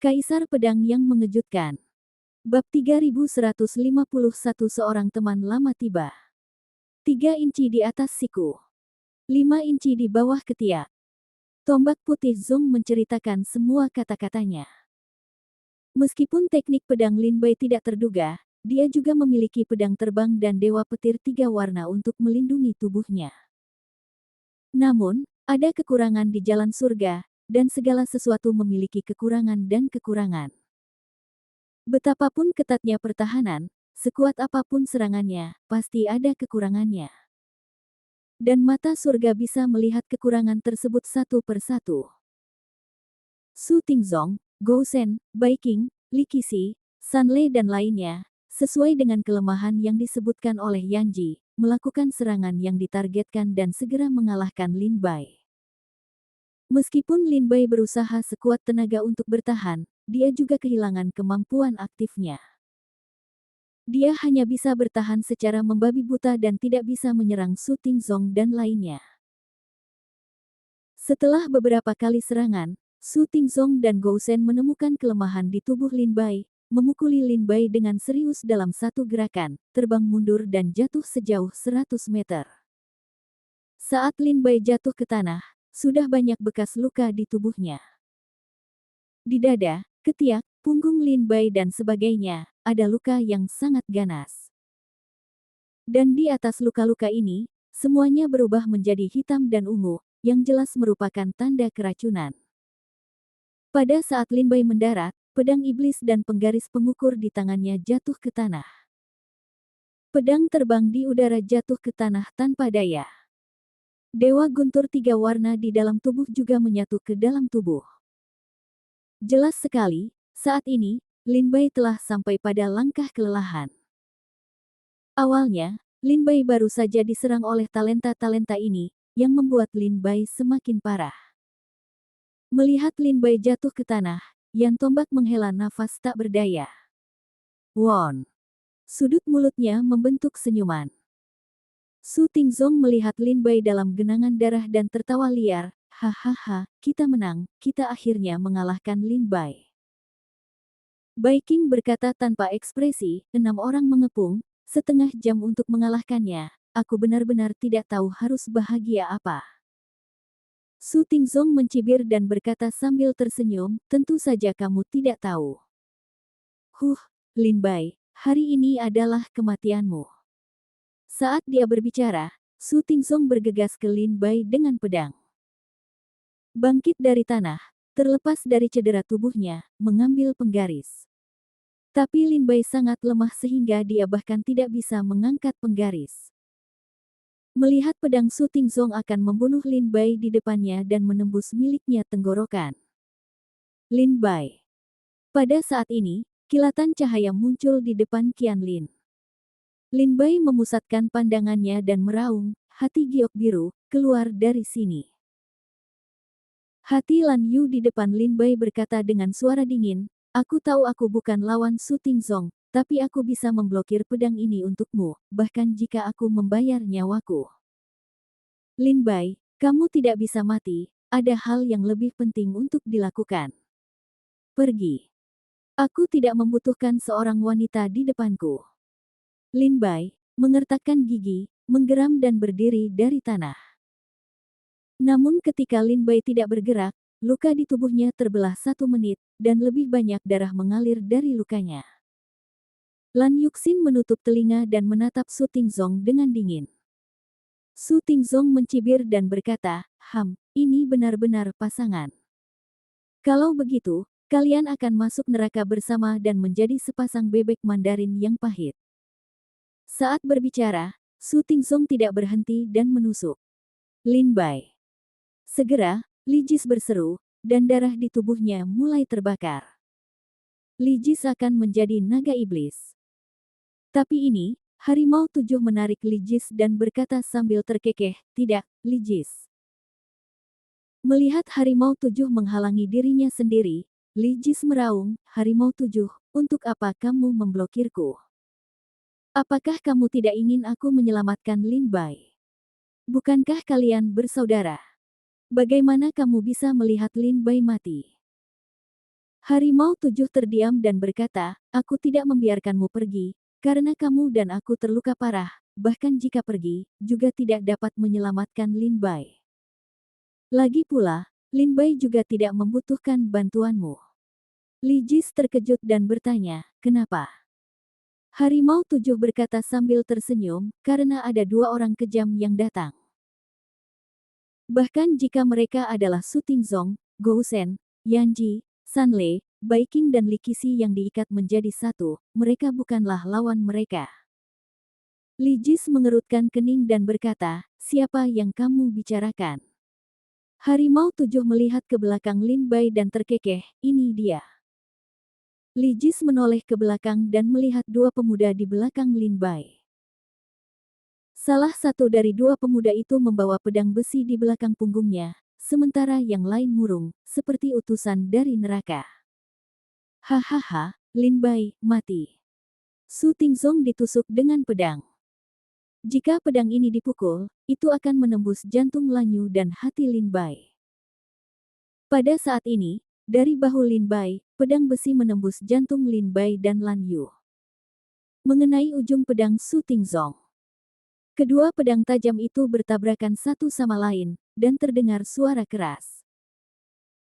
Kaisar Pedang yang Mengejutkan. Bab 3151 Seorang teman lama tiba. 3 inci di atas siku. 5 inci di bawah ketiak. Tombak putih Zong menceritakan semua kata-katanya. Meskipun teknik pedang Lin Bai tidak terduga, dia juga memiliki pedang terbang dan dewa petir 3 warna untuk melindungi tubuhnya. Namun, ada kekurangan di jalan surga, dan segala sesuatu memiliki kekurangan dan kekurangan. Betapapun ketatnya pertahanan, sekuat apapun serangannya, pasti ada kekurangannya. Dan mata surga bisa melihat kekurangan tersebut satu persatu. Su Tingzong, Gou Shen, Bai Qing, Li Qixi, San Lei dan lainnya, sesuai dengan kelemahan yang disebutkan oleh Yan Ji, melakukan serangan yang ditargetkan dan segera mengalahkan Lin Bai. Meskipun Lin Bai berusaha sekuat tenaga untuk bertahan, dia juga kehilangan kemampuan aktifnya. Dia hanya bisa bertahan secara membabi buta dan tidak bisa menyerang Su Tingzong dan lainnya. Setelah beberapa kali serangan, Su Tingzong dan Gou Shen menemukan kelemahan di tubuh Lin Bai, memukuli Lin Bai dengan serius dalam satu gerakan, terbang mundur dan jatuh sejauh 100 meter. Saat Lin Bai jatuh ke tanah, sudah banyak bekas luka di tubuhnya. Di dada, ketiak, punggung Lin Bai dan sebagainya, ada luka yang sangat ganas. Dan di atas luka-luka ini, semuanya berubah menjadi hitam dan ungu, yang jelas merupakan tanda keracunan. Pada saat Lin Bai mendarat, pedang iblis dan penggaris pengukur di tangannya jatuh ke tanah. Pedang terbang di udara jatuh ke tanah tanpa daya. Dewa guntur 3 warna di dalam tubuh juga menyatu ke dalam tubuh. Jelas sekali, saat ini, Lin Bai telah sampai pada langkah kelelahan. Awalnya, Lin Bai baru saja diserang oleh talenta-talenta ini, yang membuat Lin Bai semakin parah. Melihat Lin Bai jatuh ke tanah, Yan Tombak menghela nafas tak berdaya. Won. Sudut mulutnya membentuk senyuman. Su Tingzong melihat Lin Bai dalam genangan darah dan tertawa liar. Hahaha, kita menang, kita akhirnya mengalahkan Lin Bai. Bai Qing berkata tanpa ekspresi, 6 orang mengepung, setengah jam untuk mengalahkannya, aku benar-benar tidak tahu harus bahagia apa. Su Tingzong mencibir dan berkata sambil tersenyum, tentu saja kamu tidak tahu. Lin Bai, hari ini adalah kematianmu. Saat dia berbicara, Su Tingzong bergegas ke Lin Bai dengan pedang. Bangkit dari tanah, terlepas dari cedera tubuhnya, mengambil penggaris. Tapi Lin Bai sangat lemah sehingga dia bahkan tidak bisa mengangkat penggaris. Melihat pedang Su Tingzong akan membunuh Lin Bai di depannya dan menembus miliknya tenggorokan. Lin Bai. Pada saat ini, kilatan cahaya muncul di depan Qianlin. Lin Bai memusatkan pandangannya dan meraung, hati giok biru, keluar dari sini. Hati Lan Yu di depan Lin Bai berkata dengan suara dingin, aku tahu aku bukan lawan Su Tingzong, tapi aku bisa memblokir pedang ini untukmu, bahkan jika aku membayar nyawaku. Lin Bai, kamu tidak bisa mati, ada hal yang lebih penting untuk dilakukan. Pergi. Aku tidak membutuhkan seorang wanita di depanku. Lin Bai, mengertakkan gigi, menggeram dan berdiri dari tanah. Namun ketika Lin Bai tidak bergerak, luka di tubuhnya terbelah 1 menit, dan lebih banyak darah mengalir dari lukanya. Lan Yuxin menutup telinga dan menatap Su Tingzong dengan dingin. Su Tingzong mencibir dan berkata, ini benar-benar pasangan. Kalau begitu, kalian akan masuk neraka bersama dan menjadi sepasang bebek Mandarin yang pahit. Saat berbicara, Su Tingzong tidak berhenti dan menusuk Lin Bai. Segera, Li Jis berseru, dan darah di tubuhnya mulai terbakar. Li Jis akan menjadi naga iblis. Tapi ini, Harimau 7 menarik Li Jis dan berkata sambil terkekeh, tidak, Li Jis. Melihat Harimau 7 menghalangi dirinya sendiri, Li Jis meraung, Harimau 7, untuk apa kamu memblokirku? Apakah kamu tidak ingin aku menyelamatkan Lin Bai? Bukankah kalian bersaudara? Bagaimana kamu bisa melihat Lin Bai mati? Harimau tujuh terdiam dan berkata, aku tidak membiarkanmu pergi, karena kamu dan aku terluka parah, bahkan jika pergi, juga tidak dapat menyelamatkan Lin Bai. Lagi pula, Lin Bai juga tidak membutuhkan bantuanmu. Li Jis terkejut dan bertanya, kenapa? Harimau tujuh berkata sambil tersenyum, karena ada dua orang kejam yang datang. Bahkan jika mereka adalah Su Tingzong, Gou Shen, Yan Ji, San Lei, Bai Qing dan Li Qixi yang diikat menjadi satu, mereka bukanlah lawan mereka. Li Jis mengerutkan kening dan berkata, siapa yang kamu bicarakan? Harimau tujuh melihat ke belakang Lin Bai dan terkekeh, ini dia. Li Jis menoleh ke belakang dan melihat dua pemuda di belakang Lin Bai. Salah satu dari dua pemuda itu membawa pedang besi di belakang punggungnya, sementara yang lain murung, seperti utusan dari neraka. Hahaha, Lin Bai, mati. Su Tingzong ditusuk dengan pedang. Jika pedang ini dipukul, itu akan menembus jantung Lanyu dan hati Lin Bai. Pada saat ini, dari bahu Lin Bai, pedang besi menembus jantung Lin Bai dan Lanyu. Mengenai ujung pedang Su Tingzong. Kedua pedang tajam itu bertabrakan satu sama lain, dan terdengar suara keras.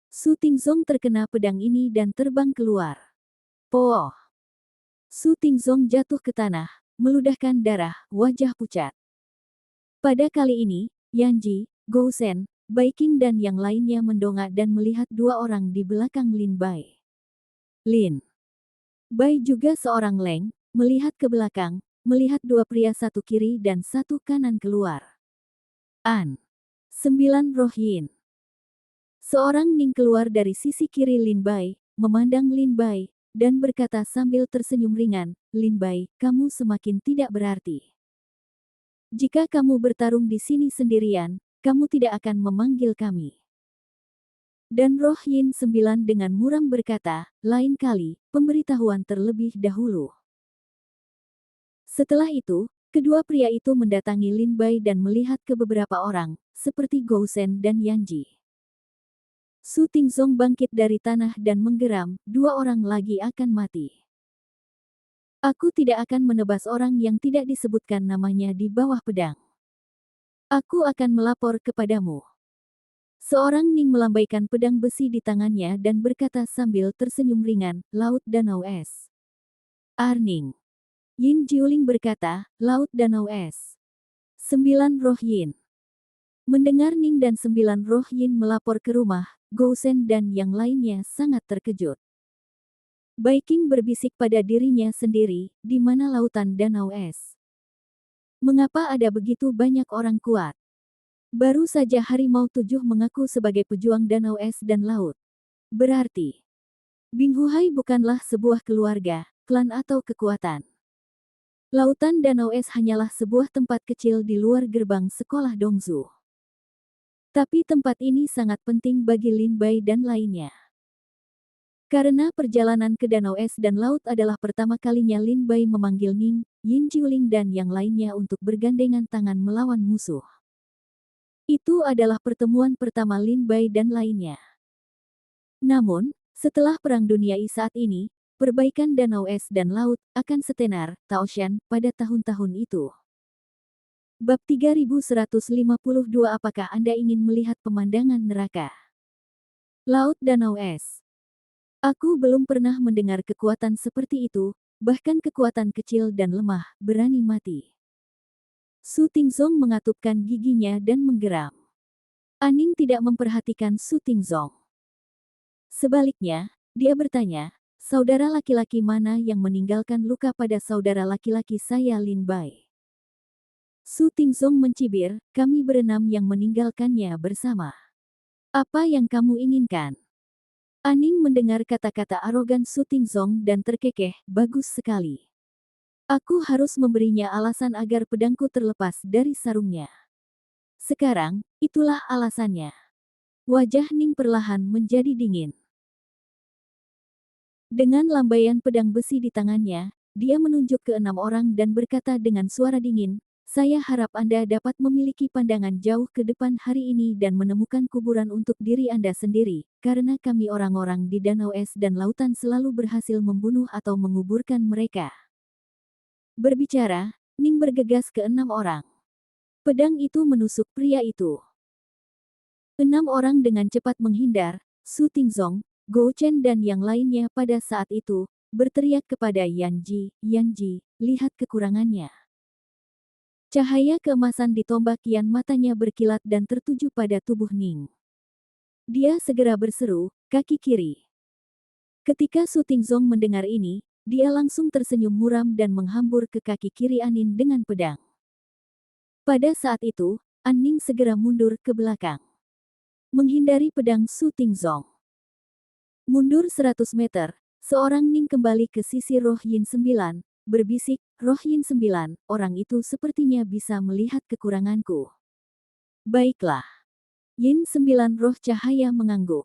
Su Tingzong terkena pedang ini dan terbang keluar. Poh! Su Tingzong jatuh ke tanah, meludahkan darah, wajah pucat. Pada kali ini, Yan Ji, Gou Shen, Bai Qing dan yang lainnya mendongak dan melihat dua orang di belakang Lin Bai. Lin Bai juga seorang Leng, melihat ke belakang, melihat dua pria satu kiri dan satu kanan keluar. An. 9 Roh Yin. Seorang Ning keluar dari sisi kiri Lin Bai, memandang Lin Bai, dan berkata sambil tersenyum ringan, Lin Bai, kamu semakin tidak berarti. Jika kamu bertarung di sini sendirian, kamu tidak akan memanggil kami. Dan Roh Yin 9 dengan muram berkata, lain kali, pemberitahuan terlebih dahulu. Setelah itu, kedua pria itu mendatangi Lin Bai dan melihat ke beberapa orang, seperti Gou Shen dan Yan Ji. Su Tingzong bangkit dari tanah dan menggeram, dua orang lagi akan mati. Aku tidak akan menebas orang yang tidak disebutkan namanya di bawah pedang. Aku akan melapor kepadamu. Seorang Ning melambaikan pedang besi di tangannya dan berkata sambil tersenyum ringan, Laut Danau Es. Arning. Yin Jiuling berkata, Laut Danau Es. 9 Roh Yin. Mendengar Ning dan 9 Roh Yin melapor ke rumah, Gou Shen dan yang lainnya sangat terkejut. Bai Qing berbisik pada dirinya sendiri, di mana lautan Danau Es. Mengapa ada begitu banyak orang kuat? Baru saja Harimau Tujuh mengaku sebagai pejuang Danau Es dan Laut. Berarti, Bing Huhai bukanlah sebuah keluarga, klan atau kekuatan. Lautan Danau Es hanyalah sebuah tempat kecil di luar gerbang sekolah Dongzu. Tapi tempat ini sangat penting bagi Lin Bai dan lainnya. Karena perjalanan ke Danau Es dan Laut adalah pertama kalinya Lin Bai memanggil Ning, Yin Jiuling dan yang lainnya untuk bergandengan tangan melawan musuh. Itu adalah pertemuan pertama Lin Bai dan lainnya. Namun, setelah Perang Dunia I saat ini, perbaikan Danau Es dan Laut akan setenar, Taoshan, pada tahun-tahun itu. Bab 3152 Apakah Anda ingin melihat pemandangan neraka? Laut Danau Es. Aku belum pernah mendengar kekuatan seperti itu, bahkan kekuatan kecil dan lemah, berani mati. Su Tingzong mengatupkan giginya dan menggeram. Aning tidak memperhatikan Su Tingzong. Sebaliknya, dia bertanya, saudara laki-laki mana yang meninggalkan luka pada saudara laki-laki saya Lin Bai? Su Tingzong mencibir, kami berenam yang meninggalkannya bersama. Apa yang kamu inginkan? Aning mendengar kata-kata arogan Su Tingzong dan terkekeh, bagus sekali. Aku harus memberinya alasan agar pedangku terlepas dari sarungnya. Sekarang, itulah alasannya. Wajah Ning perlahan menjadi dingin. Dengan lambaian pedang besi di tangannya, dia menunjuk ke 6 orang dan berkata dengan suara dingin, Saya harap Anda dapat memiliki pandangan jauh ke depan hari ini dan menemukan kuburan untuk diri Anda sendiri, karena kami orang-orang di danau es dan lautan selalu berhasil membunuh atau menguburkan mereka. Berbicara, Ning bergegas ke 6 orang. Pedang itu menusuk pria itu. 6 orang dengan cepat menghindar. Su Tingzong, Gou Chen dan yang lainnya pada saat itu berteriak kepada Yanji, "Yanji, lihat kekurangannya." Cahaya keemasan di tombak Yan matanya berkilat dan tertuju pada tubuh Ning. Dia segera berseru, "Kaki kiri." Ketika Su Tingzong mendengar ini, dia langsung tersenyum muram dan menghambur ke kaki kiri Anin dengan pedang. Pada saat itu, An Ning segera mundur ke belakang, menghindari pedang Su Tingzong. Mundur 100 meter, seorang Ning kembali ke sisi Roh Yin 9, berbisik, "Roh Yin 9, orang itu sepertinya bisa melihat kekuranganku." Baiklah. Yin 9 roh cahaya mengangguk.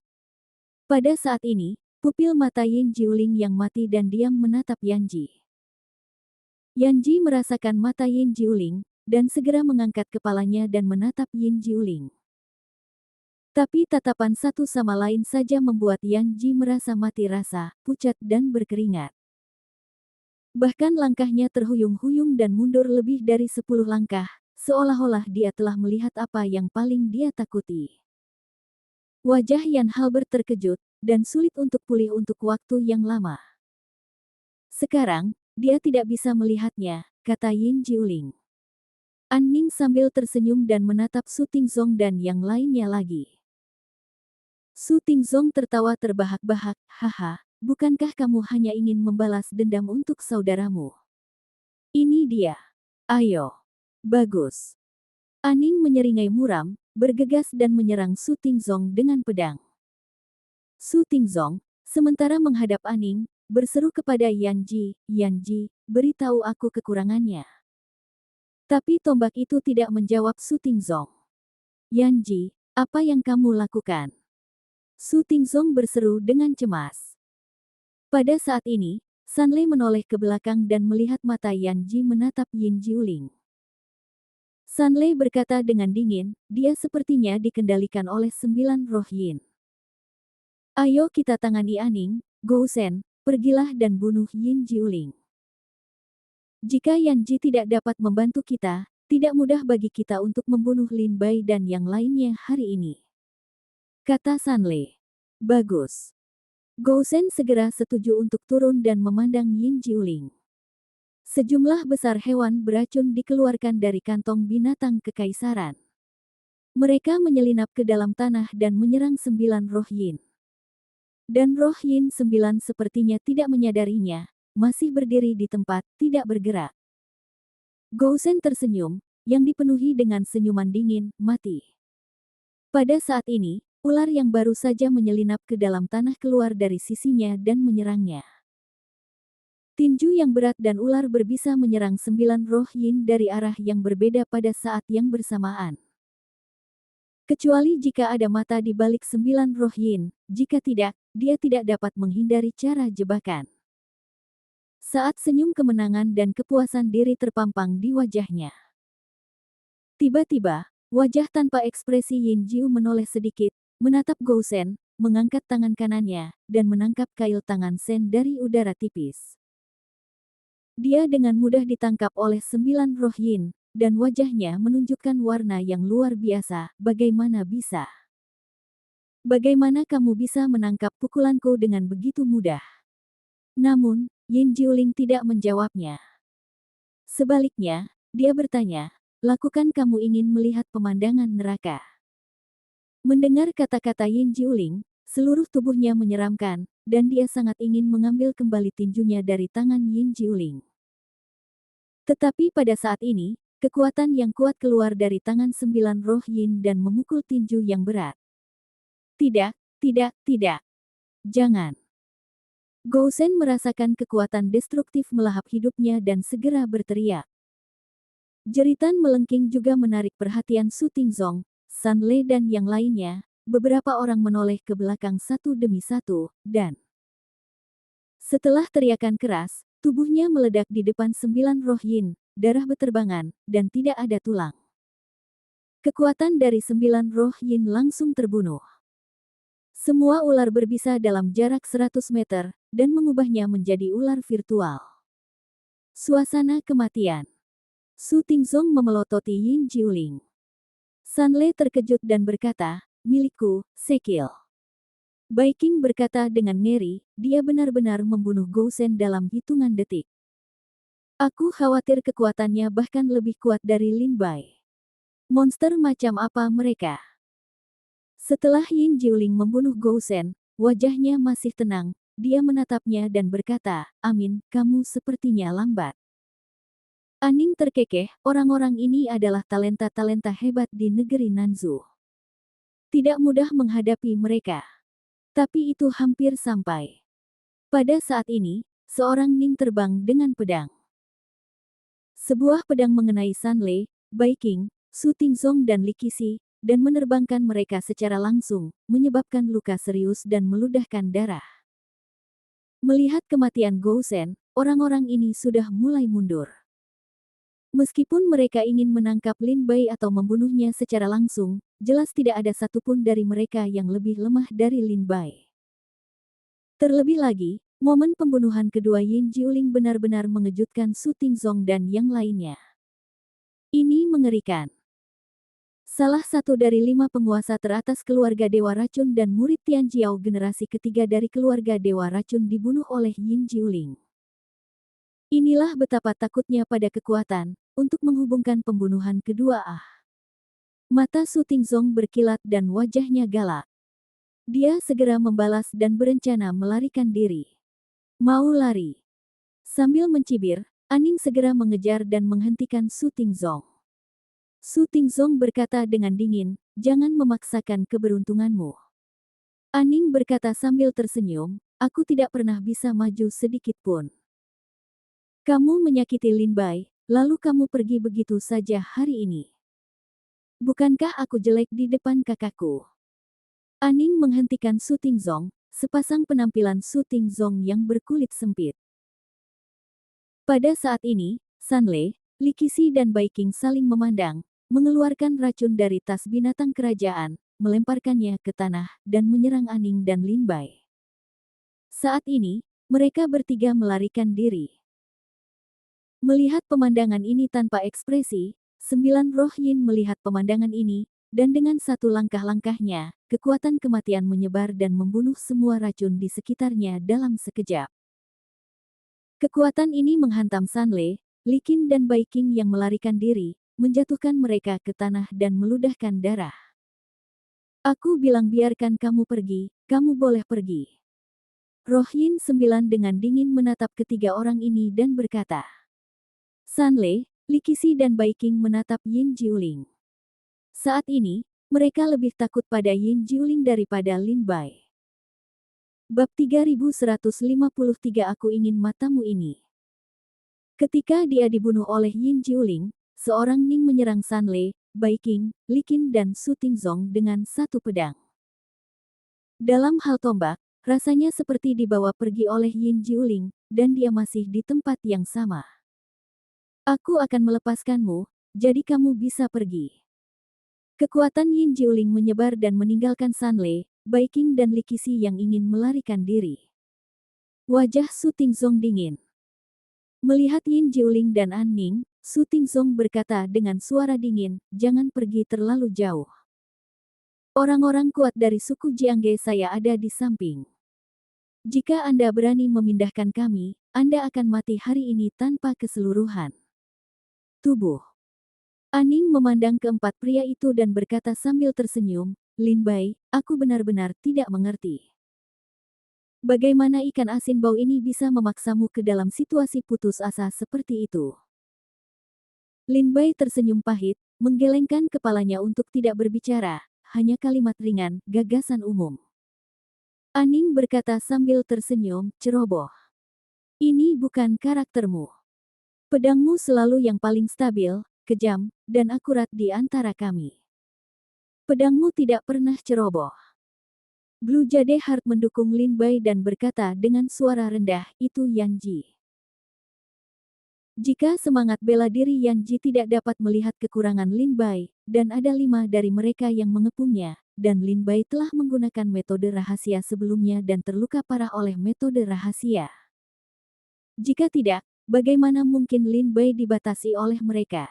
Pada saat ini, pupil mata Yin Jiuling yang mati dan diam menatap Yanji. Yanji merasakan mata Yin Jiuling, dan segera mengangkat kepalanya dan menatap Yin Jiuling. Tapi tatapan satu sama lain saja membuat Yanji merasa mati rasa, pucat dan berkeringat. Bahkan langkahnya terhuyung-huyung dan mundur lebih dari 10 langkah, seolah-olah dia telah melihat apa yang paling dia takuti. Wajah Yan Halbert terkejut, dan sulit untuk pulih untuk waktu yang lama. "Sekarang, dia tidak bisa melihatnya," kata Yin Jiuling. An Ning sambil tersenyum dan menatap Su Tingzong dan yang lainnya lagi. Su Tingzong tertawa terbahak-bahak, "Haha, bukankah kamu hanya ingin membalas dendam untuk saudaramu? Ini dia. Ayo. Bagus." Aning menyeringai muram, bergegas dan menyerang Su Tingzong dengan pedang. Su Tingzong, sementara menghadap Aning, berseru kepada Yanji, "Yanji, beritahu aku kekurangannya." Tapi tombak itu tidak menjawab Su Tingzong. "Yanji, apa yang kamu lakukan?" Su Tingzong berseru dengan cemas. Pada saat ini, Sanlei menoleh ke belakang dan melihat mata Yanji menatap Yin Jiuling. Sanlei berkata dengan dingin, "Dia sepertinya dikendalikan oleh 9 roh Yin. Ayo kita tangani Aning, Gou Shen, pergilah dan bunuh Yin Jiuling. Jika Yanji tidak dapat membantu kita, tidak mudah bagi kita untuk membunuh Lin Bai dan yang lainnya hari ini," kata Sanlei. "Bagus." Gou Shen segera setuju untuk turun dan memandang Yin Jiuling. Sejumlah besar hewan beracun dikeluarkan dari kantong binatang kekaisaran. Mereka menyelinap ke dalam tanah dan menyerang 9 roh Yin. Dan roh Yin 9 sepertinya tidak menyadarinya, masih berdiri di tempat, tidak bergerak. Gou Shen tersenyum, yang dipenuhi dengan senyuman dingin, "Mati." Pada saat ini, ular yang baru saja menyelinap ke dalam tanah keluar dari sisinya dan menyerangnya. Tinju yang berat dan ular berbisa menyerang 9 roh Yin dari arah yang berbeda pada saat yang bersamaan. Kecuali jika ada mata di balik 9 roh Yin, jika tidak, dia tidak dapat menghindari cara jebakan. Saat senyum kemenangan dan kepuasan diri terpampang di wajahnya. Tiba-tiba, wajah tanpa ekspresi Yin Jiu menoleh sedikit, menatap Gou Shen, mengangkat tangan kanannya, dan menangkap kail tangan Shen dari udara tipis. Dia dengan mudah ditangkap oleh 9 roh Yin, dan wajahnya menunjukkan warna yang luar biasa. "Bagaimana bisa? Bagaimana kamu bisa menangkap pukulanku dengan begitu mudah?" Namun, Yin Jiuling tidak menjawabnya. Sebaliknya, dia bertanya, "Lakukan kamu ingin melihat pemandangan neraka?" Mendengar kata-kata Yin Jiuling, seluruh tubuhnya menyeramkan, dan dia sangat ingin mengambil kembali tinjunya dari tangan Yin Jiuling. Tetapi pada saat ini, kekuatan yang kuat keluar dari tangan 9 roh Yin dan memukul tinju yang berat. "Tidak, tidak, tidak. Jangan." Gou Shen merasakan kekuatan destruktif melahap hidupnya dan segera berteriak. Jeritan melengking juga menarik perhatian Su Tingzong, Sanlei dan yang lainnya. Beberapa orang menoleh ke belakang satu demi satu, dan setelah teriakan keras, tubuhnya meledak di depan 9 roh Yin, darah beterbangan, dan tidak ada tulang. Kekuatan dari 9 roh yin langsung terbunuh. Semua ular berbisa dalam jarak 100 meter, dan mengubahnya menjadi ular virtual. Suasana kematian. Su Tingzong memelototi Yin Jiuling. Sanle terkejut dan berkata, milikku, Sekil. Bai Qing berkata dengan ngeri, dia benar-benar membunuh Gousen dalam hitungan detik. Aku khawatir kekuatannya bahkan lebih kuat dari Lin Bai. Monster macam apa mereka? Setelah Yin Jiuling membunuh Gousen, wajahnya masih tenang, dia menatapnya dan berkata, Amin, kamu sepertinya lambat. Aning terkekeh, orang-orang ini adalah talenta-talenta hebat di negeri Nanzu. Tidak mudah menghadapi mereka. Tapi itu hampir sampai. Pada saat ini, seorang Ning terbang dengan pedang. Sebuah pedang mengenai Sanle, Bai Qing, Su Tingzong dan Li Qixi, dan menerbangkan mereka secara langsung, menyebabkan luka serius dan meludahkan darah. Melihat kematian Gousen, orang-orang ini sudah mulai mundur. Meskipun mereka ingin menangkap Lin Bai atau membunuhnya secara langsung, jelas tidak ada satupun dari mereka yang lebih lemah dari Lin Bai. Terlebih lagi, momen pembunuhan kedua Yin Jiuling benar-benar mengejutkan Su Tingzong dan yang lainnya. Ini mengerikan. Salah satu dari 5 penguasa teratas keluarga Dewa Racun dan murid Tian Jiao generasi ketiga dari keluarga Dewa Racun dibunuh oleh Yin Jiuling. Inilah betapa takutnya pada kekuatan, untuk menghubungkan pembunuhan kedua. Mata Su Tingzong berkilat dan wajahnya galak. Dia segera membalas dan berencana melarikan diri. Mau lari. Sambil mencibir, Aning segera mengejar dan menghentikan Su Tingzong. Su Tingzong berkata dengan dingin, jangan memaksakan keberuntunganmu. Aning berkata sambil tersenyum, aku tidak pernah bisa maju sedikit pun. Kamu menyakiti Lin Bai, lalu kamu pergi begitu saja hari ini. Bukankah aku jelek di depan kakakku? Aning menghentikan Su Tingzong, sepasang penampilan Su Tingzong yang berkulit sempit. Pada saat ini, Sanle, Li Qixi dan Bai Qing saling memandang, mengeluarkan racun dari tas binatang kerajaan, melemparkannya ke tanah, dan menyerang Aning dan Lin Bai. Saat ini, mereka bertiga melarikan diri. Melihat pemandangan ini tanpa ekspresi, 9 roh yin melihat pemandangan ini, dan dengan satu langkah-langkahnya, kekuatan kematian menyebar dan membunuh semua racun di sekitarnya dalam sekejap. Kekuatan ini menghantam Sanle, Li Qin dan Bai Qing yang melarikan diri, menjatuhkan mereka ke tanah dan meludahkan darah. Aku bilang biarkan kamu pergi, kamu boleh pergi. Roh Yin 9 dengan dingin menatap ketiga orang ini dan berkata. Sanle, Li Qixi dan Bai Qing menatap Yin Jiuling. Saat ini, mereka lebih takut pada Yin Jiuling daripada Lin Bai. Bab 3153 Aku ingin matamu ini. Ketika dia dibunuh oleh Yin Jiuling, seorang Ning menyerang Sanle, Bai Qing, Li Qin dan Su Tingzong dengan satu pedang. Dalam hal tombak, rasanya seperti dibawa pergi oleh Yin Jiuling, dan dia masih di tempat yang sama. Aku akan melepaskanmu, jadi kamu bisa pergi. Kekuatan Yin Jiuling menyebar dan meninggalkan Sanle, Bai Qing dan Li Qixi yang ingin melarikan diri. Wajah Su Tingzong dingin. Melihat Yin Jiuling dan An Ning, Su Tingzong berkata dengan suara dingin, jangan pergi terlalu jauh. Orang-orang kuat dari suku Jiangge saya ada di samping. Jika Anda berani memindahkan kami, Anda akan mati hari ini tanpa keseluruhan. Tubuh. Aning memandang keempat pria itu dan berkata sambil tersenyum, Lin Bai, aku benar-benar tidak mengerti. Bagaimana ikan asin bau ini bisa memaksamu ke dalam situasi putus asa seperti itu? Lin Bai tersenyum pahit, menggelengkan kepalanya untuk tidak berbicara, hanya kalimat ringan, gagasan umum. Aning berkata sambil tersenyum, ceroboh. Ini bukan karaktermu. Pedangmu selalu yang paling stabil, kejam, dan akurat di antara kami. Pedangmu tidak pernah ceroboh. Blue Jade Heart mendukung Lin Bai dan berkata dengan suara rendah, itu Yan Ji. Jika semangat bela diri Yan Ji tidak dapat melihat kekurangan Lin Bai, dan ada 5 dari mereka yang mengepungnya, dan Lin Bai telah menggunakan metode rahasia sebelumnya dan terluka parah oleh metode rahasia. Jika tidak, bagaimana mungkin Lin Bai dibatasi oleh mereka?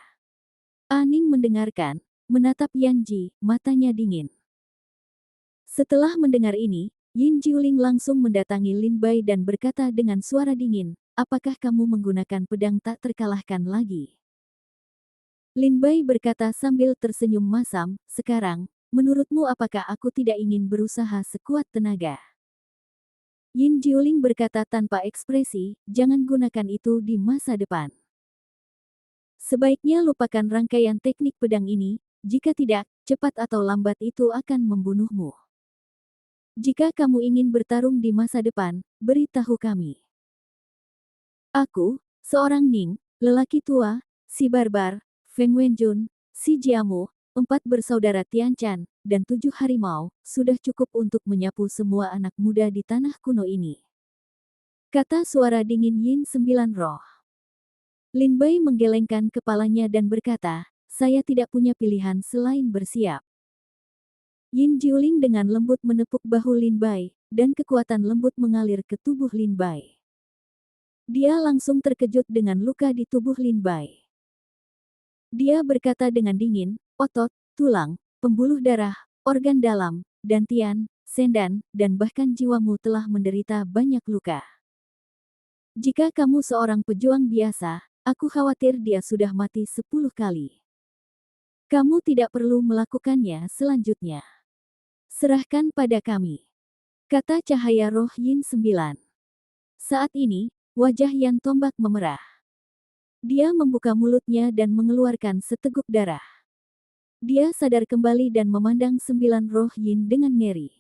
Aning mendengarkan, menatap Yan Ji, matanya dingin. Setelah mendengar ini, Yin Jiuling langsung mendatangi Lin Bai dan berkata dengan suara dingin, apakah kamu menggunakan pedang tak terkalahkan lagi? Lin Bai berkata sambil tersenyum masam, sekarang, menurutmu apakah aku tidak ingin berusaha sekuat tenaga? Yin Jiuling berkata tanpa ekspresi, jangan gunakan itu di masa depan. Sebaiknya lupakan rangkaian teknik pedang ini, jika tidak, cepat atau lambat itu akan membunuhmu. Jika kamu ingin bertarung di masa depan, beritahu kami. Aku, seorang Ning, lelaki tua, si barbar, Feng Wenjun, si Jiamu, 4 bersaudara Tianchan, dan 7 harimau, sudah cukup untuk menyapu semua anak muda di tanah kuno ini. Kata suara dingin Yin 9 Roh. Lin Bai menggelengkan kepalanya dan berkata, saya tidak punya pilihan selain bersiap. Yin Jiuling dengan lembut menepuk bahu Lin Bai, dan kekuatan lembut mengalir ke tubuh Lin Bai. Dia langsung terkejut dengan luka di tubuh Lin Bai. Dia berkata dengan dingin, otot, tulang, pembuluh darah, organ dalam, dantian, sendan, dan bahkan jiwamu telah menderita banyak luka. Jika kamu seorang pejuang biasa, aku khawatir dia sudah mati 10 kali. Kamu tidak perlu melakukannya selanjutnya. Serahkan pada kami. Kata cahaya roh Yin 9. Saat ini, wajah Yan Tombak memerah. Dia membuka mulutnya dan mengeluarkan seteguk darah. Dia sadar kembali dan memandang 9 roh Yin dengan ngeri.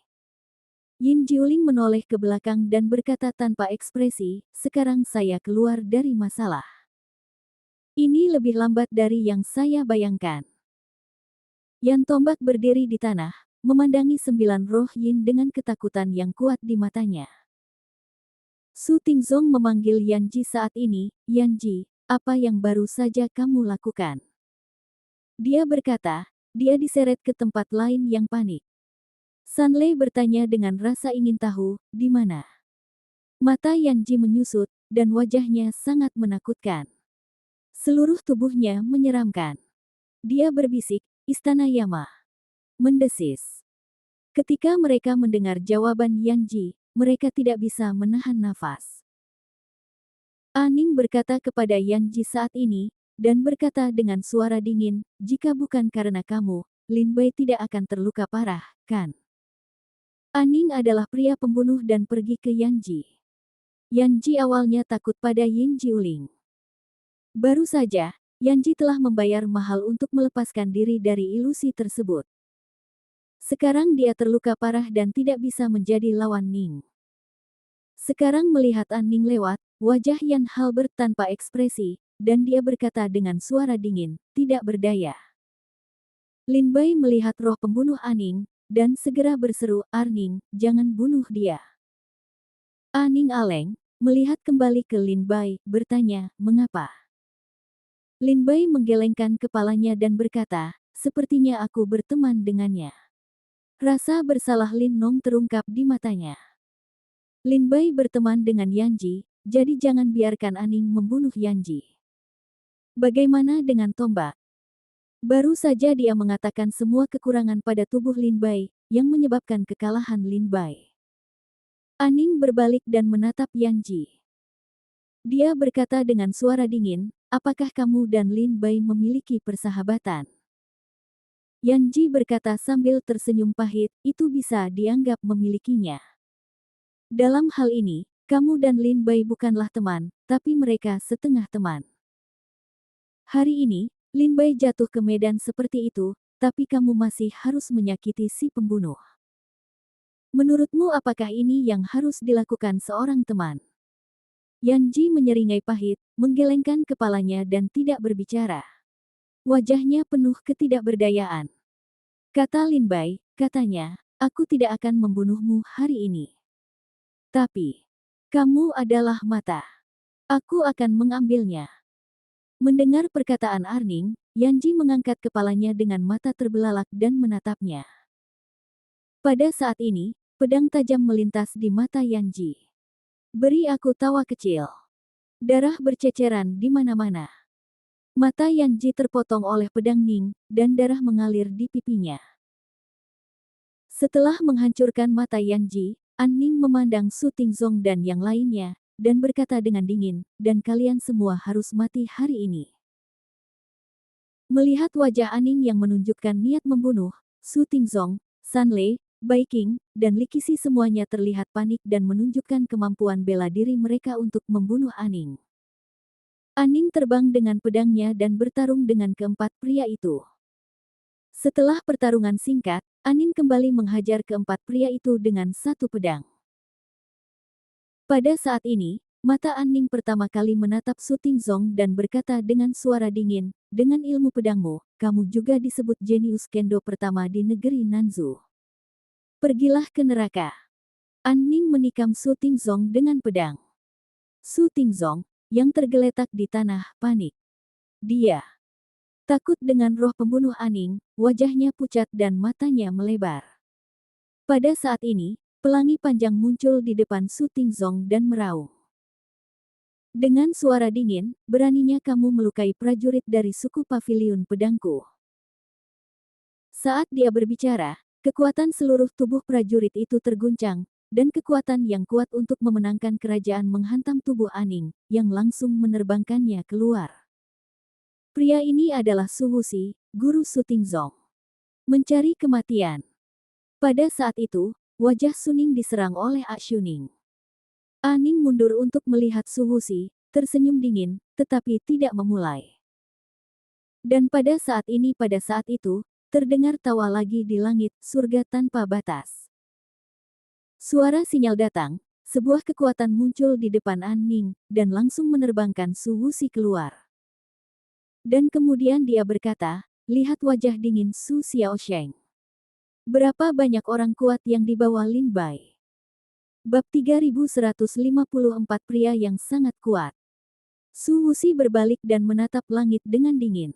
Yin Jiuling menoleh ke belakang dan berkata tanpa ekspresi, sekarang saya keluar dari masalah. Ini lebih lambat dari yang saya bayangkan. Yan Tombak berdiri di tanah, memandangi 9 roh Yin dengan ketakutan yang kuat di matanya. Su Tingzong memanggil Yan Ji saat ini, Yan Ji, apa yang baru saja kamu lakukan? Dia berkata, dia diseret ke tempat lain yang panik. San Lei bertanya dengan rasa ingin tahu, di mana? Mata Yan Ji menyusut, dan wajahnya sangat menakutkan. Seluruh tubuhnya menyeramkan. Dia berbisik, Istana Yama. Mendesis. Ketika mereka mendengar jawaban Yan Ji, mereka tidak bisa menahan nafas. Aning berkata kepada Yan Ji saat ini, dan berkata dengan suara dingin, jika bukan karena kamu, Lin Bai tidak akan terluka parah, kan? Aning adalah pria pembunuh dan pergi ke Yan Ji. Yan Ji awalnya takut pada Yin Jiuling. Baru saja, Yan Ji telah membayar mahal untuk melepaskan diri dari ilusi tersebut. Sekarang dia terluka parah dan tidak bisa menjadi lawan Ning. Sekarang melihat Aning lewat, wajah Yan Halbert tanpa ekspresi, dan dia berkata dengan suara dingin, tidak berdaya. Lin Bai melihat roh pembunuh Aning, dan segera berseru, Arning, jangan bunuh dia. Aning aleng, melihat kembali ke Lin Bai, bertanya, mengapa? Lin Bai menggelengkan kepalanya dan berkata, sepertinya aku berteman dengannya. Rasa bersalah Lin Nong terungkap di matanya. Lin Bai berteman dengan Yan Ji, jadi jangan biarkan Aning membunuh Yan Ji. Bagaimana dengan tombak? Baru saja dia mengatakan semua kekurangan pada tubuh Lin Bai, yang menyebabkan kekalahan Lin Bai. Aning berbalik dan menatap Yan Ji. Dia berkata dengan suara dingin, apakah kamu dan Lin Bai memiliki persahabatan? Yan Ji berkata sambil tersenyum pahit, itu bisa dianggap memilikinya. Dalam hal ini, kamu dan Lin Bai bukanlah teman, tapi mereka setengah teman. Hari ini, Lin Bai jatuh ke medan seperti itu, tapi kamu masih harus menyakiti si pembunuh. Menurutmu apakah ini yang harus dilakukan seorang teman? Yan Ji menyeringai pahit, menggelengkan kepalanya dan tidak berbicara. Wajahnya penuh ketidakberdayaan. Kata Lin Bai, katanya, aku tidak akan membunuhmu hari ini. Tapi, kamu adalah mata. Aku akan mengambilnya. Mendengar perkataan Arning, Yanji mengangkat kepalanya dengan mata terbelalak dan menatapnya. Pada saat ini, pedang tajam melintas di mata Yanji. Beri aku tawa kecil. Darah berceceran di mana-mana. Mata Yanji terpotong oleh pedang Ning, dan darah mengalir di pipinya. Setelah menghancurkan mata Yanji, An Ning memandang Su Tingzong dan yang lainnya, dan berkata dengan dingin, dan kalian semua harus mati hari ini. Melihat wajah An Ning yang menunjukkan niat membunuh, Su Tingzong, San Lei, Bai Qing, dan Li Qixi semuanya terlihat panik dan menunjukkan kemampuan bela diri mereka untuk membunuh An Ning. An Ning terbang dengan pedangnya dan bertarung dengan keempat pria itu. Setelah pertarungan singkat, An Ning kembali menghajar keempat pria itu dengan satu pedang. Pada saat ini, mata An Ning pertama kali menatap Su Tingzong dan berkata dengan suara dingin, dengan ilmu pedangmu, kamu juga disebut jenius kendo pertama di negeri Nanzu. Pergilah ke neraka. An Ning menikam Su Tingzong dengan pedang. Su Tingzong, yang tergeletak di tanah, panik. Dia takut dengan roh pembunuh An Ning, wajahnya pucat dan matanya melebar. Pada saat ini, pelangi panjang muncul di depan Su Tingzong dan meraung. Dengan suara dingin, beraninya kamu melukai prajurit dari suku Paviliun Pedangku. Saat dia berbicara, kekuatan seluruh tubuh prajurit itu terguncang, dan kekuatan yang kuat untuk memenangkan kerajaan menghantam tubuh An Ning, yang langsung menerbangkannya keluar. Pria ini adalah Su Wuxi, guru Su Tingzong. Mencari kematian. Pada saat itu, wajah Su Ning diserang oleh A Shuning. An Ning mundur untuk melihat Su Wuxi, tersenyum dingin, tetapi tidak memulai. Dan pada saat itu, terdengar tawa lagi di langit, surga tanpa batas. Suara sinyal datang, sebuah kekuatan muncul di depan An Ning, dan langsung menerbangkan Su Wuxi keluar. Dan kemudian dia berkata, lihat wajah dingin Su Xiaosheng. Berapa banyak orang kuat yang dibawa Lin Bai? Bab 3154 Pria yang sangat kuat. Su Wuxi berbalik dan menatap langit dengan dingin.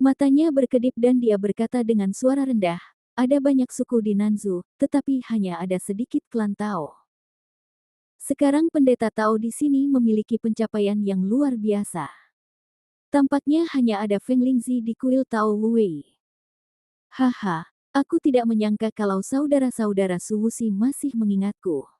Matanya berkedip dan dia berkata dengan suara rendah, ada banyak suku di Nanzu, tetapi hanya ada sedikit klan Tao. Sekarang pendeta Tao di sini memiliki pencapaian yang luar biasa. Tampaknya hanya ada Feng Lingzi di kuil Tao Wei. Haha, aku tidak menyangka kalau saudara-saudara Su Wuxi masih mengingatku.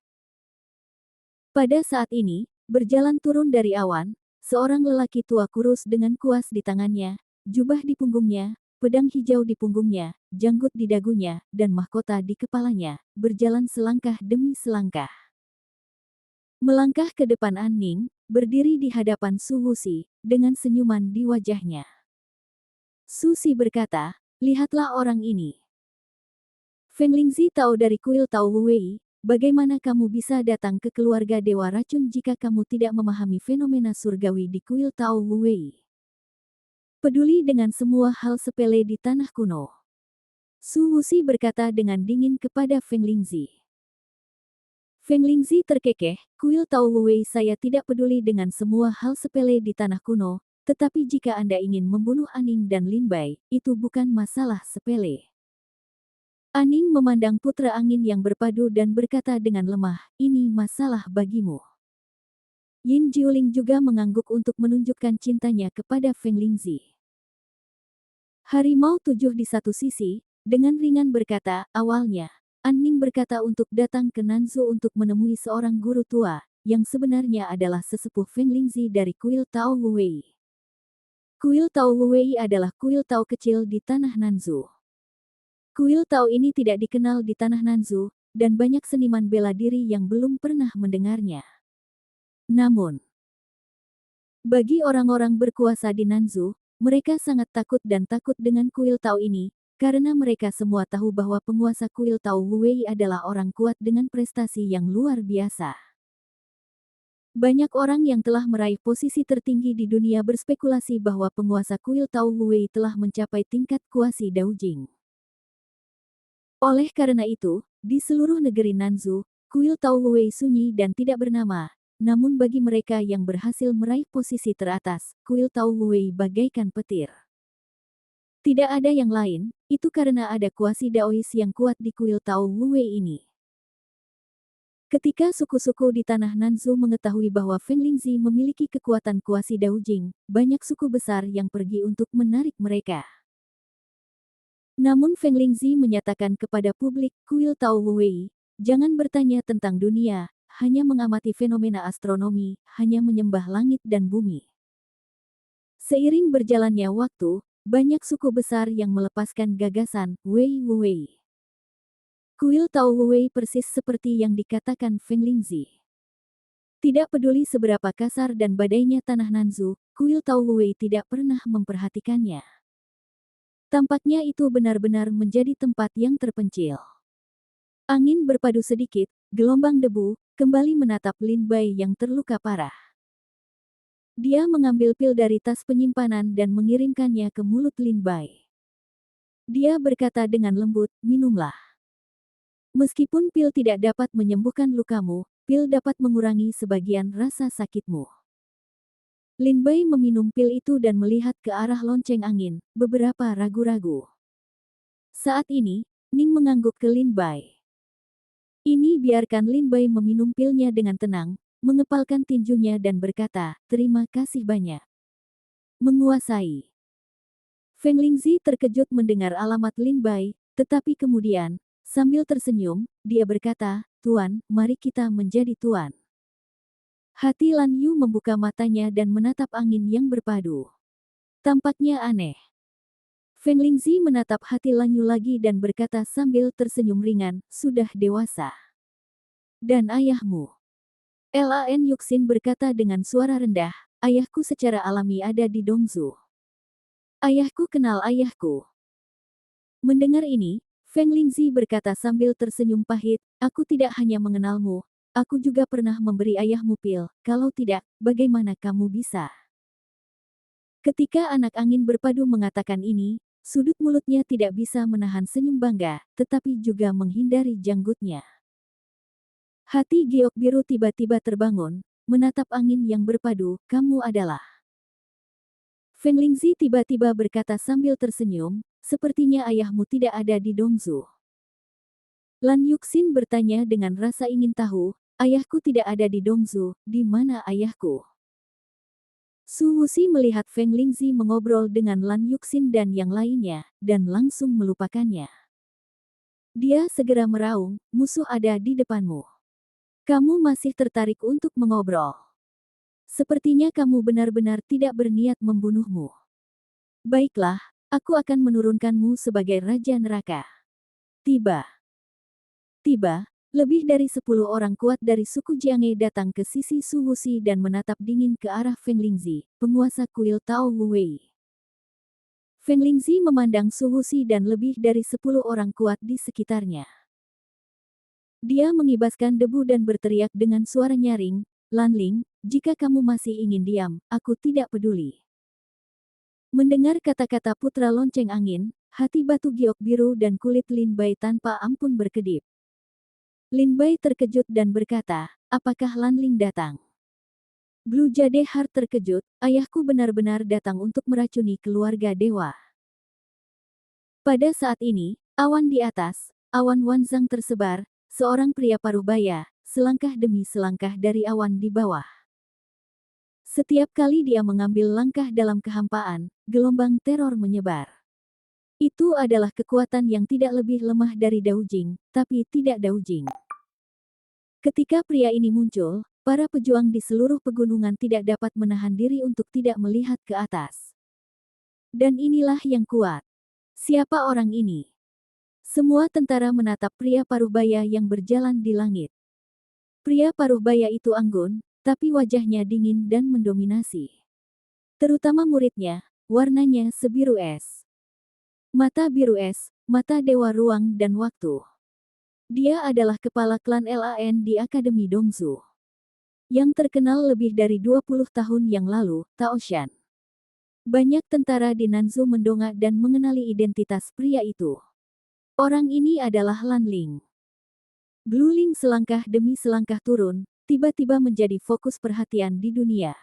Pada saat ini, berjalan turun dari awan, seorang lelaki tua kurus dengan kuas di tangannya, jubah di punggungnya, pedang hijau di punggungnya, janggut di dagunya, dan mahkota di kepalanya, berjalan selangkah demi selangkah. Melangkah ke depan An Ning, berdiri di hadapan Su Wuxi, dengan senyuman di wajahnya. Su Wuxi berkata, lihatlah orang ini. Feng Lingzi tahu dari kuil Tao Wei, bagaimana kamu bisa datang ke keluarga Dewa Racun jika kamu tidak memahami fenomena surgawi di kuil Tao Wei? Peduli dengan semua hal sepele di tanah kuno. Su Wuxi berkata dengan dingin kepada Feng Lingzi. Feng Lingzi terkekeh, kuil Tao Wei saya tidak peduli dengan semua hal sepele di tanah kuno, tetapi jika Anda ingin membunuh An Ning dan Lin Bai, itu bukan masalah sepele. An Ning memandang putra angin yang berpadu dan berkata dengan lemah, ini masalah bagimu. Yin Jiuling juga mengangguk untuk menunjukkan cintanya kepada Feng Lingzi. Harimau tujuh di satu sisi, dengan ringan berkata, awalnya, An Ning berkata untuk datang ke Nanzu untuk menemui seorang guru tua, yang sebenarnya adalah sesepuh Feng Lingzi dari kuil Tao Wei. Kuil Tao Wei adalah kuil Tao kecil di tanah Nanzu. Kuil Tao ini tidak dikenal di tanah Nanzu, dan banyak seniman bela diri yang belum pernah mendengarnya. Namun, bagi orang-orang berkuasa di Nanzu, mereka sangat takut dan takut dengan kuil Tao ini, karena mereka semua tahu bahwa penguasa kuil Tao Wei adalah orang kuat dengan prestasi yang luar biasa. Banyak orang yang telah meraih posisi tertinggi di dunia berspekulasi bahwa penguasa kuil Tao Wei telah mencapai tingkat kuasi Daojing. Oleh karena itu, di seluruh negeri Nanzu, kuil Tao Wei sunyi dan tidak bernama, namun bagi mereka yang berhasil meraih posisi teratas, kuil Tao Wei bagaikan petir. Tidak ada yang lain, itu karena ada kuasi Daois yang kuat di kuil Tao Wei ini. Ketika suku-suku di tanah Nanzhou mengetahui bahwa Feng Lingzi memiliki kekuatan kuasi Daojing, banyak suku besar yang pergi untuk menarik mereka. Namun Feng Lingzi menyatakan kepada publik kuil Tao Wei, jangan bertanya tentang dunia, hanya mengamati fenomena astronomi, hanya menyembah langit dan bumi. Seiring berjalannya waktu, banyak suku besar yang melepaskan gagasan Wei Wei. Kuil Tao Wei persis seperti yang dikatakan Feng Lingzi. Tidak peduli seberapa kasar dan badainya tanah Nanzhou, kuil Tao Wei tidak pernah memperhatikannya. Tampaknya itu benar-benar menjadi tempat yang terpencil. Angin berpadu sedikit, gelombang debu, kembali menatap Lin Bai yang terluka parah. Dia mengambil pil dari tas penyimpanan dan mengirimkannya ke mulut Lin Bai. Dia berkata dengan lembut, minumlah. Meskipun pil tidak dapat menyembuhkan lukamu, pil dapat mengurangi sebagian rasa sakitmu. Lin Bai meminum pil itu dan melihat ke arah lonceng angin, beberapa ragu-ragu. Saat ini, Ning mengangguk ke Lin Bai. Ini biarkan Lin Bai meminum pilnya dengan tenang, mengepalkan tinjunya dan berkata, terima kasih banyak. Menguasai. Feng Lingzi terkejut mendengar alamat Lin Bai, tetapi kemudian, sambil tersenyum, dia berkata, Tuan, mari kita menjadi tuan. Hati Lan Yu membuka matanya dan menatap angin yang berpadu. Tampaknya aneh. Feng Lingzi menatap hati Lan Yu lagi dan berkata sambil tersenyum ringan, sudah dewasa. Dan ayahmu? Lan Yuxin berkata dengan suara rendah, ayahku secara alami ada di Dongzhou. Ayahku kenal ayahku. Mendengar ini, Feng Lingzi berkata sambil tersenyum pahit, aku tidak hanya mengenalmu, aku juga pernah memberi ayahmu pil, kalau tidak, bagaimana kamu bisa? Ketika anak angin berpadu mengatakan ini, sudut mulutnya tidak bisa menahan senyum bangga, tetapi juga menghindari janggutnya. Hati Giok Biru tiba-tiba terbangun, menatap angin yang berpadu, kamu adalah. Feng Lingzi tiba-tiba berkata sambil tersenyum, sepertinya ayahmu tidak ada di Dongzhou. Lan Yuxin bertanya dengan rasa ingin tahu, ayahku tidak ada di Dongzhou, di mana ayahku? Su Wuxi melihat Feng Lingzi mengobrol dengan Lan Yuxin dan yang lainnya, dan langsung melupakannya. Dia segera meraung, musuh ada di depanmu. Kamu masih tertarik untuk mengobrol. Sepertinya kamu benar-benar tidak berniat membunuhmu. Baiklah, aku akan menurunkanmu sebagai Raja Neraka. Tiba, lebih dari 10 orang kuat dari suku Jianghe datang ke sisi Su Wuxi dan menatap dingin ke arah Feng Lingzi, penguasa kuil Tao Wei. Feng Lingzi memandang Su Wuxi dan lebih dari 10 orang kuat di sekitarnya. Dia mengibaskan debu dan berteriak dengan suara nyaring, Lan Ling, jika kamu masih ingin diam, aku tidak peduli. Mendengar kata-kata putra lonceng angin, hati batu giok biru dan kulit Lin Bai tanpa ampun berkedip. Lin Bai terkejut dan berkata, apakah Lan Ling datang? Blue Jade Heart terkejut, ayahku benar-benar datang untuk meracuni keluarga dewa. Pada saat ini, awan di atas, awan Wanzang tersebar, seorang pria parubaya, selangkah demi selangkah dari awan di bawah. Setiap kali dia mengambil langkah dalam kehampaan, gelombang teror menyebar. Itu adalah kekuatan yang tidak lebih lemah dari Daojing, tapi tidak Daojing. Ketika pria ini muncul, para pejuang di seluruh pegunungan tidak dapat menahan diri untuk tidak melihat ke atas. Dan inilah yang kuat. Siapa orang ini? Semua tentara menatap pria paruhbaya yang berjalan di langit. Pria paruhbaya itu anggun, tapi wajahnya dingin dan mendominasi. Terutama muridnya, warnanya sebiru es. Mata biru es, mata dewa ruang dan waktu. Dia adalah kepala klan Lan di Akademi Dongzhou. Yang terkenal lebih dari 20 tahun yang lalu, Tao Shan. Banyak tentara di Nanzhou mendongak dan mengenali identitas pria itu. Orang ini adalah Lan Ling. Blue Ling selangkah demi selangkah turun, tiba-tiba menjadi fokus perhatian di dunia.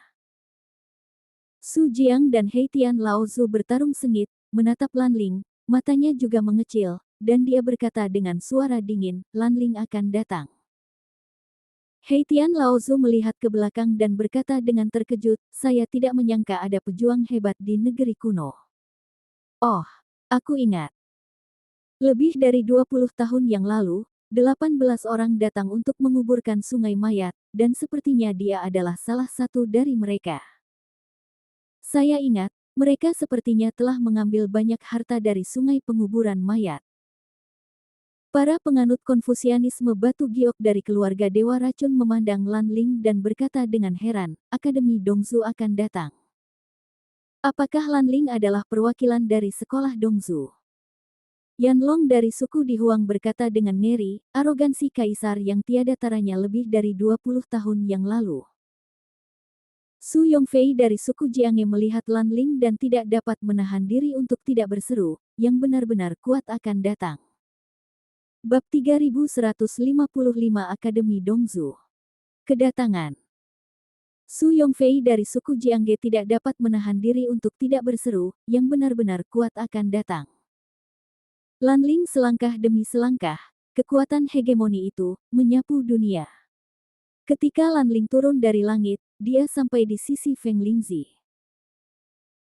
Su Jiang dan Heitian Lao Zu bertarung sengit, menatap Lan Ling, matanya juga mengecil, dan dia berkata dengan suara dingin, Lan Ling akan datang. Heitian Lao Zu melihat ke belakang dan berkata dengan terkejut, saya tidak menyangka ada pejuang hebat di negeri kuno. Oh, aku ingat. Lebih dari 20 tahun yang lalu, 18 orang datang untuk menguburkan sungai mayat, dan sepertinya dia adalah salah satu dari mereka. Saya ingat, mereka sepertinya telah mengambil banyak harta dari sungai penguburan mayat. Para penganut Konfusianisme Batu Giok dari keluarga Dewa Racun memandang Lan Ling dan berkata dengan heran, Akademi Dongzu akan datang. Apakah Lan Ling adalah perwakilan dari sekolah Dongzu? Yanlong dari suku Di Huang berkata dengan ngeri, arogansi kaisar yang tiada taranya lebih dari 20 tahun yang lalu. Su Yongfei dari suku Jianghe melihat Lan Ling dan tidak dapat menahan diri untuk tidak berseru, yang benar-benar kuat akan datang. Bab 3155 Akademi Dongzu. Kedatangan. Su Yongfei dari suku Jianghe tidak dapat menahan diri untuk tidak berseru, yang benar-benar kuat akan datang. Lan Ling selangkah demi selangkah, kekuatan hegemoni itu, menyapu dunia. Ketika Lan Ling turun dari langit, dia sampai di sisi Feng Lingzi.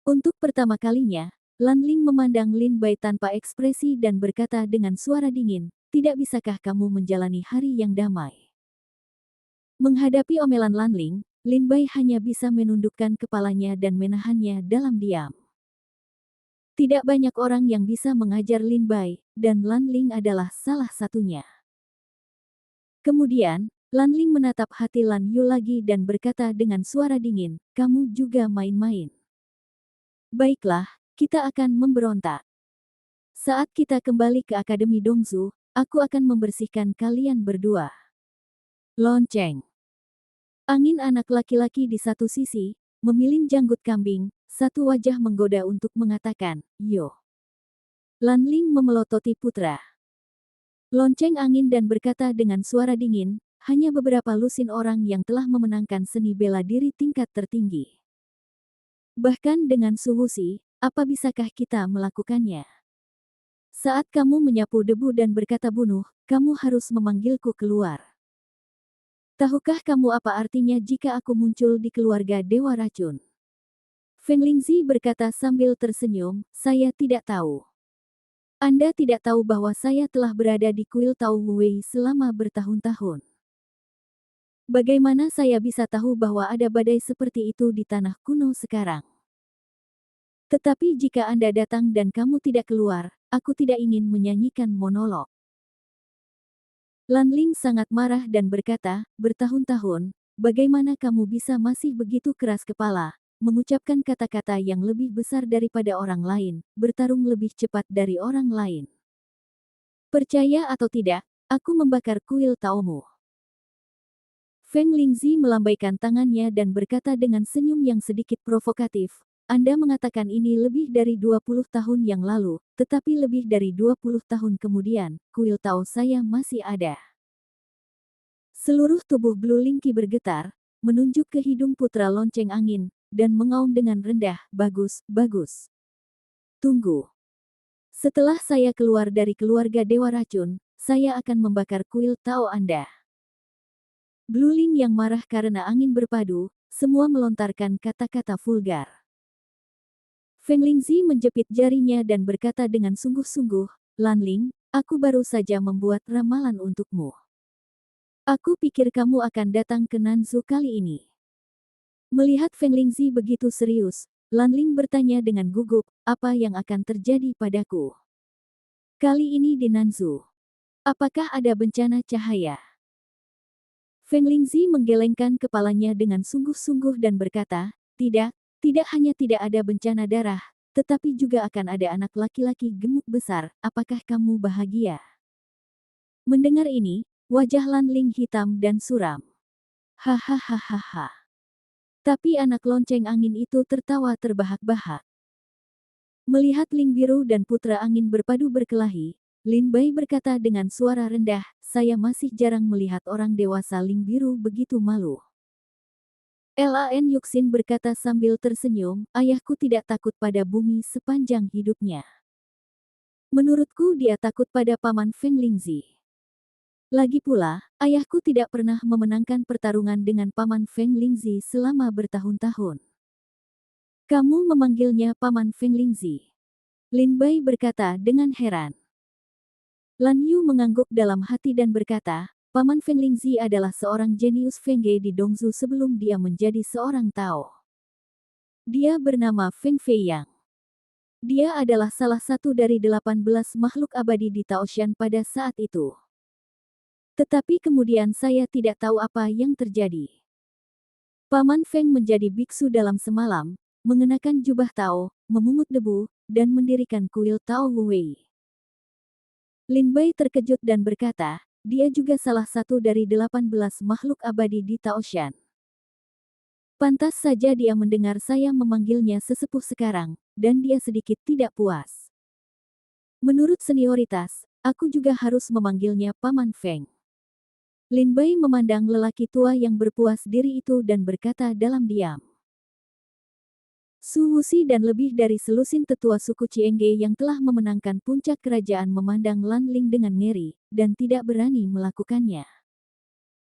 Untuk pertama kalinya, Lan Ling memandang Lin Bai tanpa ekspresi dan berkata dengan suara dingin, tidak bisakah kamu menjalani hari yang damai? Menghadapi omelan Lan Ling, Lin Bai hanya bisa menundukkan kepalanya dan menahannya dalam diam. Tidak banyak orang yang bisa mengajar Lin Bai, dan Lan Ling adalah salah satunya. Kemudian, Lan Ling menatap hati Lan Yu lagi dan berkata dengan suara dingin, kamu juga main-main. Baiklah, kita akan memberontak. Saat kita kembali ke Akademi Dongzu, aku akan membersihkan kalian berdua. Lonceng. Angin anak laki-laki di satu sisi, memilih janggut kambing, satu wajah menggoda untuk mengatakan, yo. Lan Ling memelototi putra. Lonceng angin dan berkata dengan suara dingin, hanya beberapa lusin orang yang telah memenangkan seni bela diri tingkat tertinggi. Bahkan dengan Su Wuxi, apa bisakah kita melakukannya? Saat kamu menyapu debu dan berkata bunuh, kamu harus memanggilku keluar. Tahukah kamu apa artinya jika aku muncul di keluarga Dewa Racun? Feng Lingzi berkata sambil tersenyum, saya tidak tahu. Anda tidak tahu bahwa saya telah berada di kuil Tao Wei selama bertahun-tahun. Bagaimana saya bisa tahu bahwa ada badai seperti itu di tanah kuno sekarang? Tetapi jika Anda datang dan kamu tidak keluar, aku tidak ingin menyanyikan monolog. Lan Ling sangat marah dan berkata, bertahun-tahun, bagaimana kamu bisa masih begitu keras kepala, mengucapkan kata-kata yang lebih besar daripada orang lain, bertarung lebih cepat dari orang lain. Percaya atau tidak, aku membakar kuil Taomu. Feng Lingzi melambaikan tangannya dan berkata dengan senyum yang sedikit provokatif, Anda mengatakan ini lebih dari 20 tahun yang lalu, tetapi lebih dari 20 tahun kemudian, kuil Tao saya masih ada. Seluruh tubuh Blue Lingqi bergetar, menunjuk ke hidung putra lonceng angin, dan mengaum dengan rendah, bagus, bagus. Tunggu. Setelah saya keluar dari keluarga Dewa Racun, saya akan membakar kuil Tao Anda. Blue Ling yang marah karena angin berpadu, semua melontarkan kata-kata vulgar. Feng Lingzi menjepit jarinya dan berkata dengan sungguh-sungguh, Lan Ling, aku baru saja membuat ramalan untukmu. Aku pikir kamu akan datang ke Nanzu kali ini. Melihat Feng Lingzi begitu serius, Lan Ling bertanya dengan gugup, apa yang akan terjadi padaku? Kali ini di Nanzu. Apakah ada bencana cahaya? Feng Lingzi menggelengkan kepalanya dengan sungguh-sungguh dan berkata, tidak hanya tidak ada bencana darah, tetapi juga akan ada anak laki-laki gemuk besar, apakah kamu bahagia? Mendengar ini, wajah Lan Ling hitam dan suram. Hahaha. Tapi anak lonceng angin itu tertawa terbahak-bahak. Melihat Ling Biru dan putra angin berpadu berkelahi, Lin Bai berkata dengan suara rendah, saya masih jarang melihat orang dewasa Ling Biru begitu malu. Lan Yuxin berkata sambil tersenyum, ayahku tidak takut pada bumi sepanjang hidupnya. Menurutku dia takut pada paman Feng Lingzi. Lagi pula, ayahku tidak pernah memenangkan pertarungan dengan paman Feng Lingzi selama bertahun-tahun. Kamu memanggilnya paman Feng Lingzi? Lin Bai berkata dengan heran. Lan Yu mengangguk dalam hati dan berkata, paman Feng Lingzi adalah seorang jenius Feng Ge di Dongzu sebelum dia menjadi seorang Tao. Dia bernama Feng Feiyang. Dia adalah salah satu dari 18 makhluk abadi di Taoshan pada saat itu. Tetapi kemudian saya tidak tahu apa yang terjadi. Paman Feng menjadi biksu dalam semalam, mengenakan jubah Tao, memungut debu, dan mendirikan kuil Tao Wei. Lin Bai terkejut dan berkata, dia juga salah satu dari 18 makhluk abadi di Taoshan. Pantas saja dia mendengar saya memanggilnya sesepuh sekarang, dan dia sedikit tidak puas. Menurut senioritas, aku juga harus memanggilnya Paman Feng. Lin Bai memandang lelaki tua yang berpuas diri itu dan berkata dalam diam. Su Wuxi dan lebih dari selusin tetua suku Ciengge yang telah memenangkan puncak kerajaan memandang Lan Ling dengan ngeri, dan tidak berani melakukannya.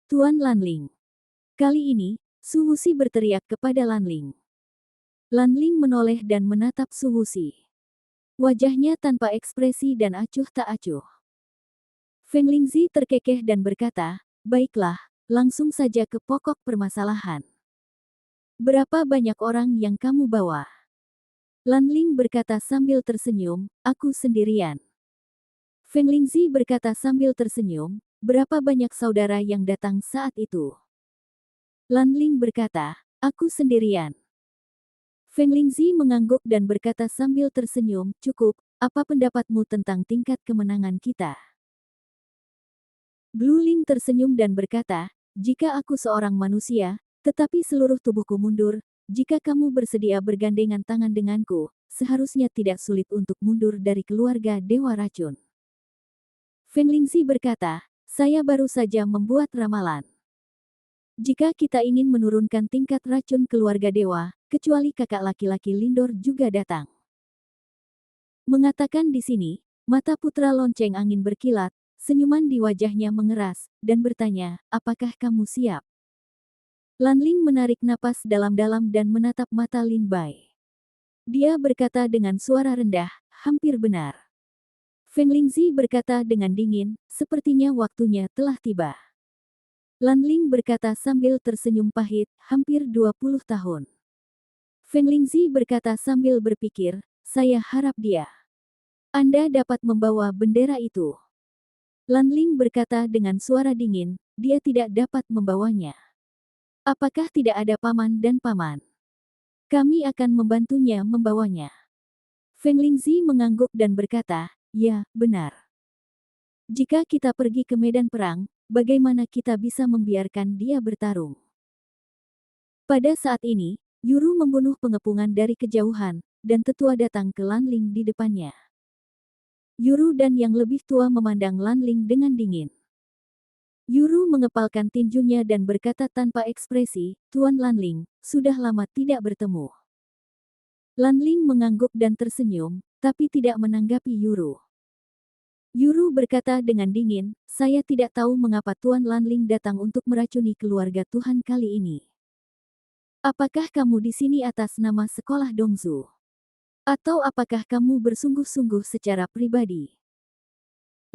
Tuan Lan Ling. Kali ini, Su Wuxi berteriak kepada Lan Ling. Lan Ling menoleh dan menatap Su Wuxi. Wajahnya tanpa ekspresi dan acuh tak acuh. Feng Lingzi terkekeh dan berkata, baiklah, langsung saja ke pokok permasalahan. Berapa banyak orang yang kamu bawa? Lan Ling berkata sambil tersenyum, aku sendirian. Feng Lingzi berkata sambil tersenyum, berapa banyak saudara yang datang saat itu? Lan Ling berkata, aku sendirian. Feng Lingzi mengangguk dan berkata sambil tersenyum, cukup, apa pendapatmu tentang tingkat kemenangan kita? Blue Ling tersenyum dan berkata, jika aku seorang manusia, tetapi seluruh tubuhku mundur, jika kamu bersedia bergandengan tangan denganku, seharusnya tidak sulit untuk mundur dari keluarga Dewa Racun. Feng Lingzi berkata, saya baru saja membuat ramalan. Jika kita ingin menurunkan tingkat racun keluarga dewa, kecuali kakak laki-laki Lindor juga datang. Mengatakan di sini, mata putra lonceng angin berkilat, senyuman di wajahnya mengeras, dan bertanya, apakah kamu siap? Lan Ling menarik napas dalam-dalam dan menatap mata Lin Bai. Dia berkata dengan suara rendah, hampir benar. Feng Lingzi berkata dengan dingin, sepertinya waktunya telah tiba. Lan Ling berkata sambil tersenyum pahit, hampir 20 tahun. Feng Lingzi berkata sambil berpikir, saya harap dia. Anda dapat membawa bendera itu. Lan Ling berkata dengan suara dingin, dia tidak dapat membawanya. Apakah tidak ada paman dan paman? Kami akan membantunya membawanya. Feng Lingzi mengangguk dan berkata, ya, benar. Jika kita pergi ke medan perang, bagaimana kita bisa membiarkan dia bertarung? Pada saat ini, Yuru membunuh pengepungan dari kejauhan, dan tetua datang ke Lan Ling di depannya. Yuru dan yang lebih tua memandang Lan Ling dengan dingin. Yuru mengepalkan tinjunya dan berkata tanpa ekspresi, Tuan Lan Ling, sudah lama tidak bertemu. Lan Ling mengangguk dan tersenyum, tapi tidak menanggapi Yuru. Yuru berkata dengan dingin, saya tidak tahu mengapa Tuan Lan Ling datang untuk meracuni keluarga Tuhan kali ini. Apakah kamu di sini atas nama sekolah Dongzu? Atau apakah kamu bersungguh-sungguh secara pribadi?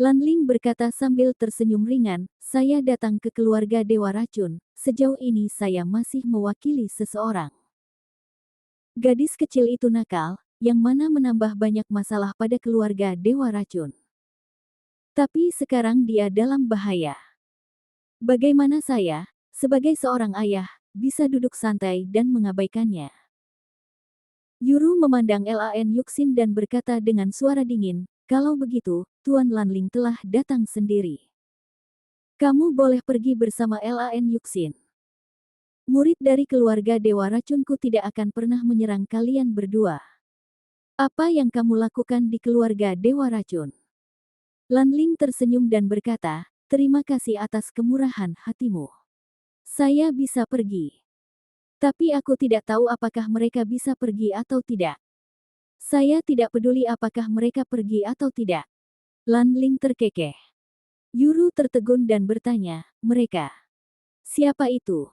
Lan Ling berkata sambil tersenyum ringan, saya datang ke keluarga Dewa Racun, sejauh ini saya masih mewakili seseorang. Gadis kecil itu nakal, yang mana menambah banyak masalah pada keluarga Dewa Racun. Tapi sekarang dia dalam bahaya. Bagaimana saya, sebagai seorang ayah, bisa duduk santai dan mengabaikannya? Yuru memandang Lan Yuxin dan berkata dengan suara dingin, kalau begitu, Tuan Lan Ling telah datang sendiri. Kamu boleh pergi bersama Lan Yuxin. Murid dari keluarga Dewa Racunku tidak akan pernah menyerang kalian berdua. Apa yang kamu lakukan di keluarga Dewa Racun? Lanling tersenyum dan berkata, terima kasih atas kemurahan hatimu. Saya bisa pergi. Tapi aku tidak tahu apakah mereka bisa pergi atau tidak. Saya tidak peduli apakah mereka pergi atau tidak. Lanling terkekeh. Yuru tertegun dan bertanya, mereka. Siapa itu?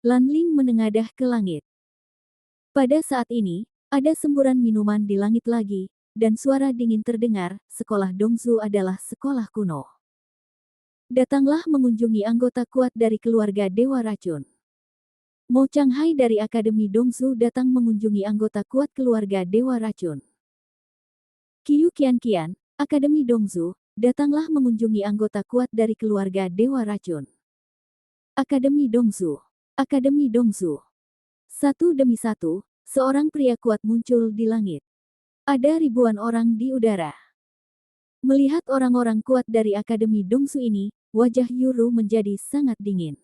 Lanling menengadah ke langit. Pada saat ini, ada semburan minuman di langit lagi, dan suara dingin terdengar, sekolah Dongzu adalah sekolah kuno. Datanglah mengunjungi anggota kuat dari keluarga Dewa Racun. Mo Changhai dari Akademi Dongzu datang mengunjungi anggota kuat keluarga Dewa Racun. Qiu Qian, Akademi Dongzu, datanglah mengunjungi anggota kuat dari keluarga Dewa Racun. Akademi Dongzu. Akademi Dongzu. Satu demi satu, seorang pria kuat muncul di langit. Ada ribuan orang di udara. Melihat orang-orang kuat dari Akademi Dongzu ini, wajah Yuru menjadi sangat dingin.